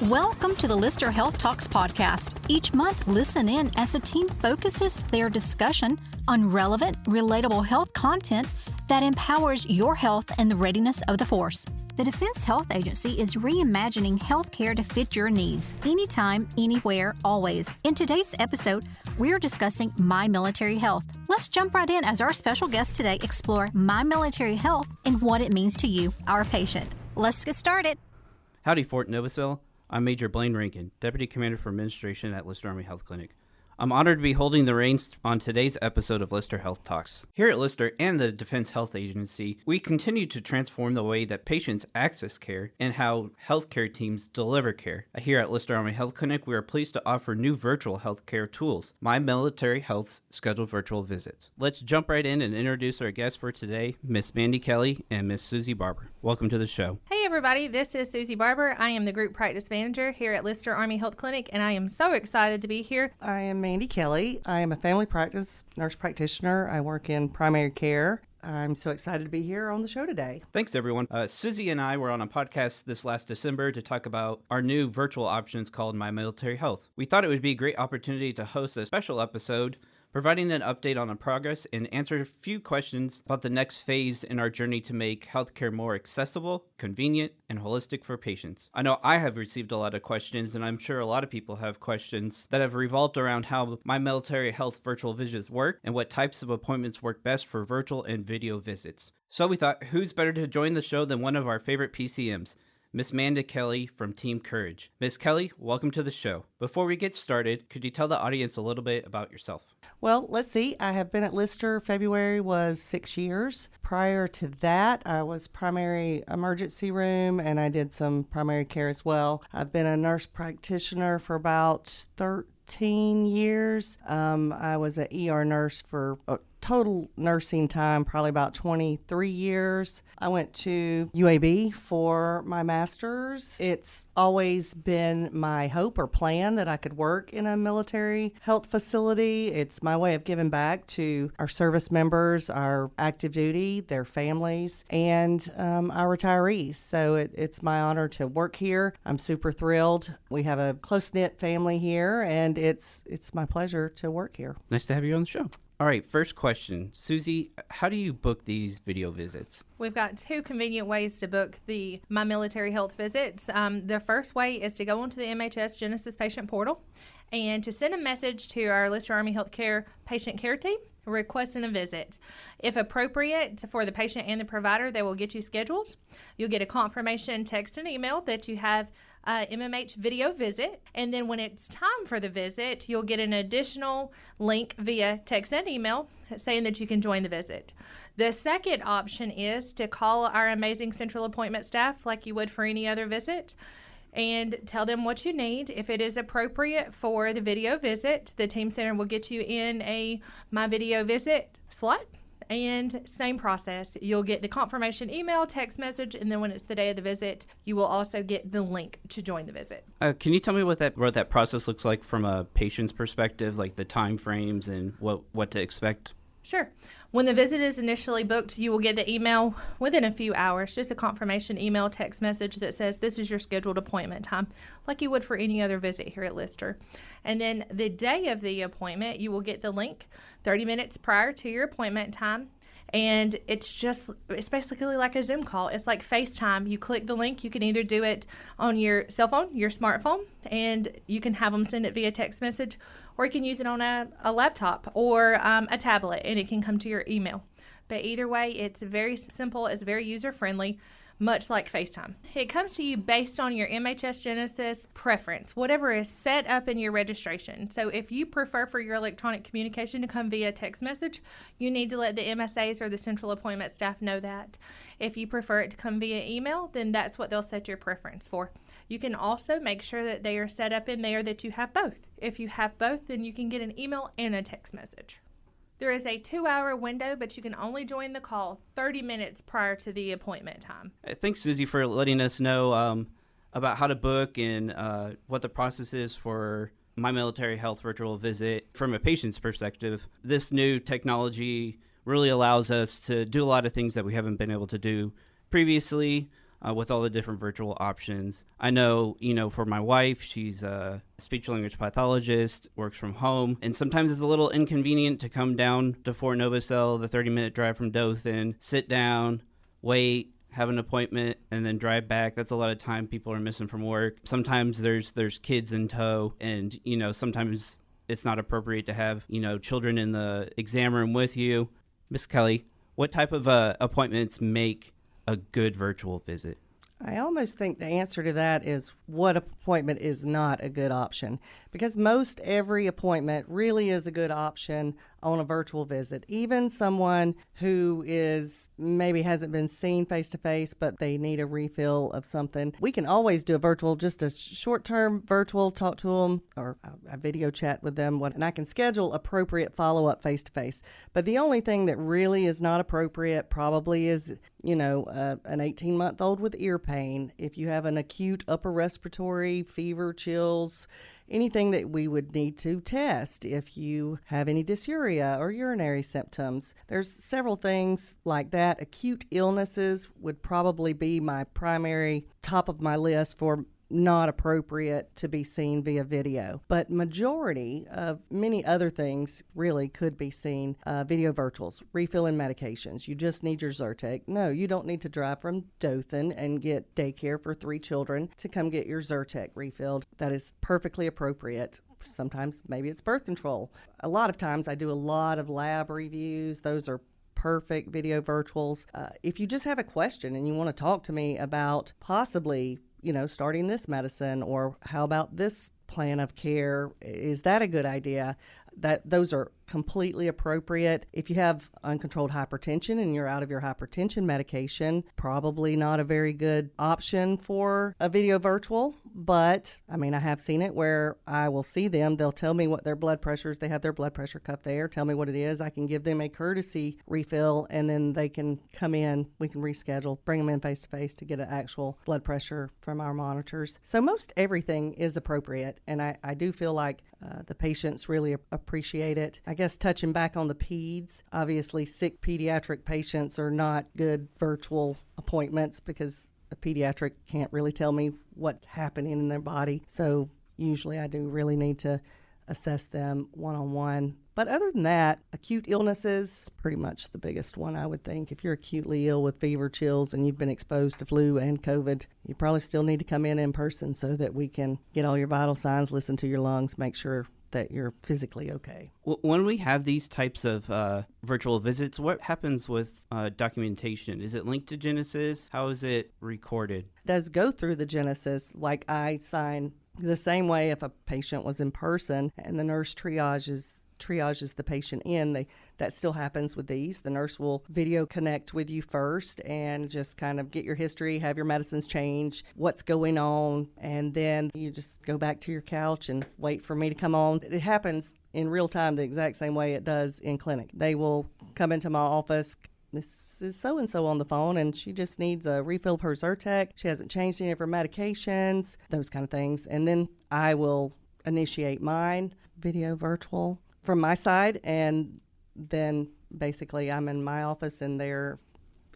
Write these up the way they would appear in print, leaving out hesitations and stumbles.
Welcome to the Lyster Health Talks podcast. Each month, listen in as the team focuses their discussion on relevant, relatable health content that empowers your health and the readiness of the force. The Defense Health Agency is reimagining healthcare to fit your needs, anytime, anywhere, always. In today's episode, we're discussing My Military Health. Let's jump right in as our special guests today explore My Military Health and what it means to you, our patient. Let's get started. Howdy, Fort Novosel. I'm Major Blayne Rankin, Deputy Commander for Administration at Lyster Army Health Clinic. I'm honored to be holding the reins on today's episode of Lyster Health Talks. Here at Lyster and the Defense Health Agency, we continue to transform the way that patients access care and how healthcare teams deliver care. Here at Lyster Army Health Clinic, we are pleased to offer new virtual healthcare tools, My Military Health's scheduled virtual visits. Let's jump right in and introduce our guests for today, Miss Mandy Kelley and Miss Susie Barber. Welcome to the show. Hey everybody, this is Susie Barber. I am the Group Practice Manager here at Lyster Army Health Clinic, and I am so excited to be here. I am Mandy Kelley. I am a family practice nurse practitioner. I work in primary care. I'm so excited to be here on the show today. Thanks, everyone. Susie and I were on a podcast this last December to talk about our new virtual options called My Military Health. We thought it would be a great opportunity to host a special episode providing an update on the progress and answer a few questions about the next phase in our journey to make healthcare more accessible, convenient, and holistic for patients. I know I have received a lot of questions, and I'm sure a lot of people have questions that have revolved around how My Military Health virtual visits work and what types of appointments work best for virtual and video visits. So we thought, who's better to join the show than one of our favorite PCMs? Miss Mandy Kelley from Team Courage. Miss Kelley, welcome to the show. Before we get started, could you tell the audience a little bit about yourself? Well, let's see. I have been at Lyster. February was 6 years. Prior to that, I was primary emergency room, and I did some primary care as well. I've been a nurse practitioner for about 13 years. I was an ER nurse for total nursing time, probably about 23 years. I went to UAB for my master's. It's always been my hope or plan that I could work in a military health facility. It's my way of giving back to our service members, our active duty, their families, and our retirees. So it's my honor to work here. I'm super thrilled. We have a close-knit family here, and it's my pleasure to work here. Nice to have you on the show. All right, first question. Susie, how do you book these video visits? We've got two convenient ways to book the My Military Health visits. The first way is to go onto the MHS Genesis patient portal and to send a message to our Lyster Army Healthcare patient care team requesting a visit. If appropriate for the patient and the provider, they will get you scheduled. You'll get a confirmation text and email that you have MMH video visit, and then when it's time for the visit, you'll get an additional link via text and email saying that you can join the visit. The second option is to call our amazing central appointment staff like you would for any other visit and tell them what you need. If it is appropriate for the video visit, the team center will get you in a My Video Visit slot. And same process. You'll get the confirmation email, text message, and then when it's the day of the visit, you will also get the link to join the visit. Can you tell me what that process looks like from a patient's perspective, like the time frames and what to expect? Sure. When the visit is initially booked, you will get the email within a few hours, just a confirmation email, text message that says this is your scheduled appointment time, like you would for any other visit here at Lyster. And then the day of the appointment, you will get the link 30 minutes prior to your appointment time. And it's basically like a Zoom call. It's like FaceTime. You click the link. You can either do it on your cell phone, your smartphone, and you can have them send it via text message, or you can use it on a laptop or a tablet, and it can come to your email. But either way, it's very simple. It's very user-friendly, much like FaceTime. It comes to you based on your MHS Genesis preference, whatever is set up in your registration. So if you prefer for your electronic communication to come via text message, you need to let the MSAs or the central appointment staff know that. If you prefer it to come via email, then that's what they'll set your preference for. You can also make sure that they are set up in there that you have both. If you have both, then you can get an email and a text message. There is a 2-hour window, but you can only join the call 30 minutes prior to the appointment time. Thanks, Susie, for letting us know about how to book and what the process is for My Military Health virtual visit. From a patient's perspective, this new technology really allows us to do a lot of things that we haven't been able to do previously. with all the different virtual options. I know, for my wife, she's a speech language pathologist, works from home, and sometimes it's a little inconvenient to come down to Fort Novosel, the 30-minute drive from Dothan, sit down, wait, have an appointment, and then drive back. That's a lot of time people are missing from work. Sometimes there's kids in tow, and sometimes it's not appropriate to have children in the exam room with you. Miss Kelley, what type of appointments make a good virtual visit? I almost think the answer to that is what appointment is not a good option, because most every appointment really is a good option on a virtual visit. Even someone who maybe hasn't been seen face to face, but they need a refill of something, we can always do a virtual, just a short-term virtual, talk to them or a video chat with them, and I can schedule appropriate follow-up face to face. But the only thing that really is not appropriate probably is an 18-month-old with ear pain. If you have an acute upper respiratory fever, chills, anything that we would need to test, if you have any dysuria or urinary symptoms. There's several things like that. Acute illnesses would probably be my primary top of my list for not appropriate to be seen via video. But majority of many other things really could be seen video virtuals, refilling medications. You just need your Zyrtec. No, you don't need to drive from Dothan and get daycare for 3 children to come get your Zyrtec refilled. That is perfectly appropriate. Sometimes maybe it's birth control. A lot of times I do a lot of lab reviews. Those are perfect video virtuals. If you just have a question and you want to talk to me about possibly starting this medicine, or how about this plan of care, is that a good idea? Those are completely appropriate. If you have uncontrolled hypertension and you're out of your hypertension medication, probably not a very good option for a video virtual. But I have seen it where I will see them. They'll tell me what their blood pressure is. They have their blood pressure cuff there. Tell me what it is. I can give them a courtesy refill, and then they can come in. We can reschedule, bring them in face to face to get an actual blood pressure from our monitors. So most everything is appropriate, and I do feel like the patients really appreciate it. I guess touching back on the peds, obviously sick pediatric patients are not good virtual appointments because a pediatric can't really tell me what's happening in their body. So usually I do really need to assess them one-on-one. But other than that, acute illnesses is pretty much the biggest one, I would think. If you're acutely ill with fever, chills, and you've been exposed to flu and COVID, you probably still need to come in person so that we can get all your vital signs, listen to your lungs, make sure that you're physically okay. When we have these types of virtual visits, what happens with documentation? Is it linked to Genesis? How is it recorded? It does go through the Genesis. Like I sign the same way if a patient was in person and the nurse triages the patient in. That still happens with these. The nurse will video connect with you first and just kind of get your history, have your medicines change, what's going on, and then you just go back to your couch and wait for me to come on. It happens in real time the exact same way it does in clinic. They will come into my office. This is so-and-so on the phone, and she just needs a refill of her Zyrtec. She hasn't changed any of her medications, those kind of things. And then I will initiate mine, video virtual, from my side, and then basically I'm in my office and they're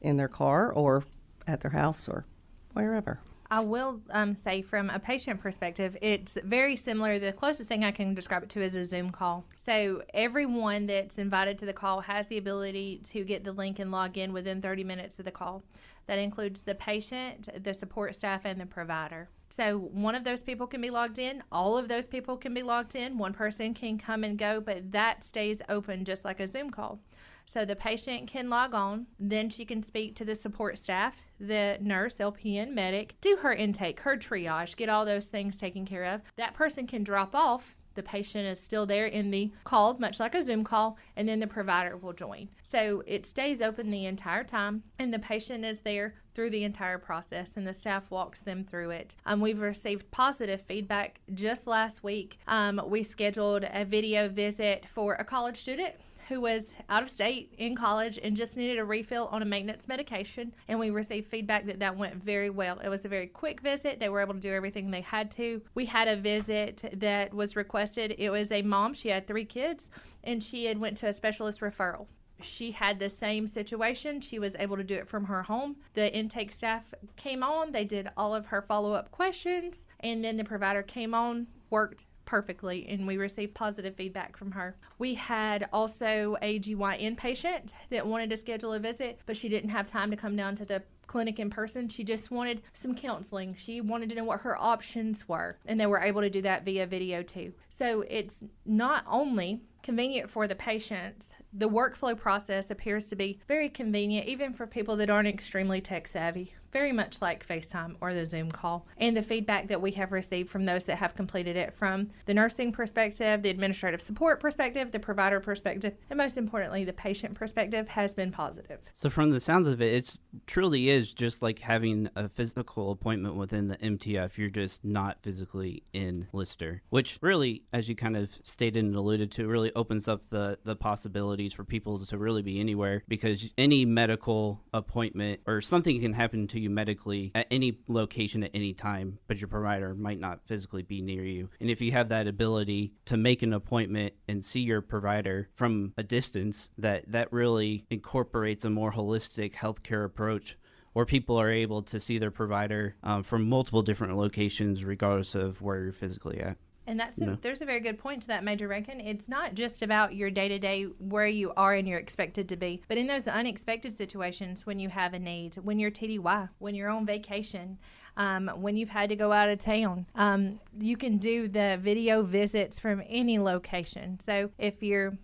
in their car or at their house or wherever. I will say from a patient perspective, it's very similar. The closest thing I can describe it to is a Zoom call. So everyone that's invited to the call has the ability to get the link and log in within 30 minutes of the call. That includes the patient, the support staff, and the provider. So one of those people can be logged in. All of those people can be logged in. One person can come and go, but that stays open just like a Zoom call. So the patient can log on, then she can speak to the support staff, the nurse, LPN, medic, do her intake, her triage, get all those things taken care of. That person can drop off. The patient is still there in the call, much like a Zoom call, and then the provider will join. So it stays open the entire time, and the patient is there through the entire process, and the staff walks them through it. We've received positive feedback. Just last week, we scheduled a video visit for a college student who was out of state in college and just needed a refill on a maintenance medication, and we received feedback that went very well. It was a very quick visit. They were able to do everything they had to. We had a visit that was requested. It was a mom. She had 3 kids, and she had went to a specialist referral. She had the same situation. She was able to do it from her home. The intake staff came on. They did all of her follow-up questions, and then the provider came on, worked perfectly, and we received positive feedback from her. We had also a GYN patient that wanted to schedule a visit, but she didn't have time to come down to the clinic in person. She just wanted some counseling. She wanted to know what her options were, and they were able to do that via video too. So it's not only convenient for the patients, the workflow process appears to be very convenient even for people that aren't extremely tech savvy, very much like FaceTime or the Zoom call. And the feedback that we have received from those that have completed it, from the nursing perspective, the administrative support perspective, the provider perspective, and most importantly, the patient perspective, has been positive. So from the sounds of it, it truly is just like having a physical appointment within the MTF. You're just not physically in Lyster, which really, as you kind of stated and alluded to, really opens up the possibilities for people to really be anywhere, because any medical appointment or something can happen to you medically at any location at any time, but your provider might not physically be near you. And if you have that ability to make an appointment and see your provider from a distance, that really incorporates a more holistic healthcare approach, where people are able to see their provider from multiple different locations regardless of where you're physically at. And there's a very good point to that, Major Rankin. It's not just about your day-to-day, where you are and you're expected to be, but in those unexpected situations, when you have a need, when you're TDY, when you're on vacation, when you've had to go out of town, you can do the video visits from any location. So if you're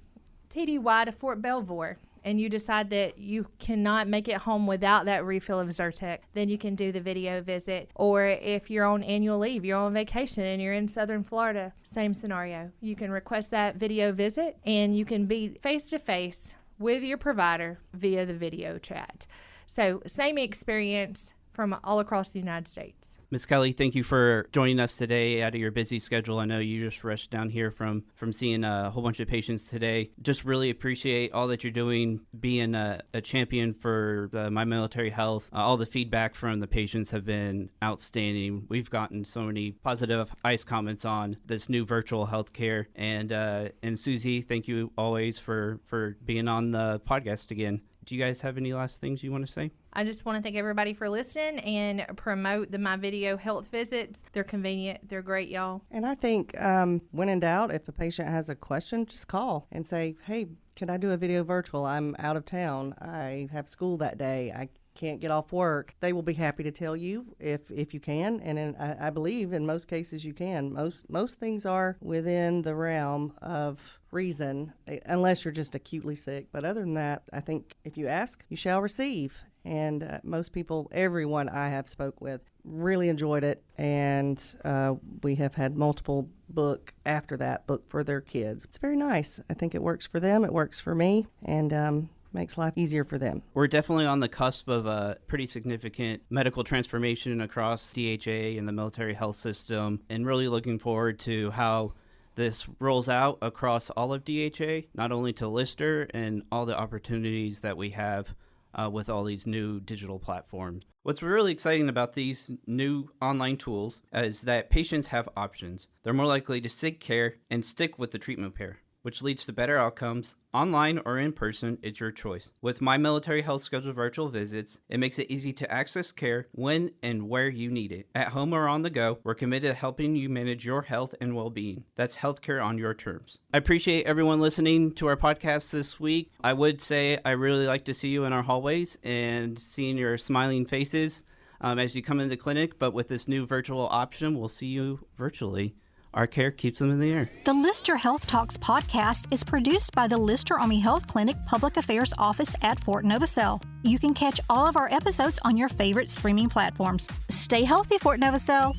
TDY to Fort Belvoir, and you decide that you cannot make it home without that refill of Zyrtec, then you can do the video visit. Or if you're on annual leave, you're on vacation and you're in Southern Florida, same scenario. You can request that video visit, and you can be face-to-face with your provider via the video chat. So same experience from all across the United States. Ms. Kelley, thank you for joining us today out of your busy schedule. I know you just rushed down here from seeing a whole bunch of patients today. Just really appreciate all that you're doing, being a champion for My Military Health. All the feedback from the patients have been outstanding. We've gotten so many positive ICE comments on this new virtual healthcare. And Susie, thank you always for being on the podcast again. Do you guys have any last things you want to say? I just want to thank everybody for listening and promote the My Video Health visits. They're convenient. They're great, y'all. And I think when in doubt, if a patient has a question, just call and say, hey, can I do a video virtual? I'm out of town. I have school that day. I can't get off work. They will be happy to tell you if you can, and I believe in most cases you can. Most things are within the realm of reason, unless you're just acutely sick. But other than that, I think if you ask, you shall receive. And most people, everyone I have spoke with, really enjoyed it, and we have had multiple book for their kids. It's very nice. I think it works for them. It works for me, and makes life easier for them. We're definitely on the cusp of a pretty significant medical transformation across DHA and the military health system, and really looking forward to how this rolls out across all of DHA, not only to Lyster and all the opportunities that we have with all these new digital platforms. What's really exciting about these new online tools is that patients have options. They're more likely to seek care and stick with the treatment pair, which leads to better outcomes. Online or in person, it's your choice. With My Military Health scheduled virtual visits, it makes it easy to access care when and where you need it. At home or on the go, we're committed to helping you manage your health and well-being. That's healthcare on your terms. I appreciate everyone listening to our podcast this week. I would say I really like to see you in our hallways and seeing your smiling faces as you come into the clinic, but with this new virtual option, we'll see you virtually. Our care keeps them in the air. The Lyster Health Talks podcast is produced by the Lyster Army Health Clinic Public Affairs Office at Fort Novacell. You can catch all of our episodes on your favorite streaming platforms. Stay healthy, Fort Novacell.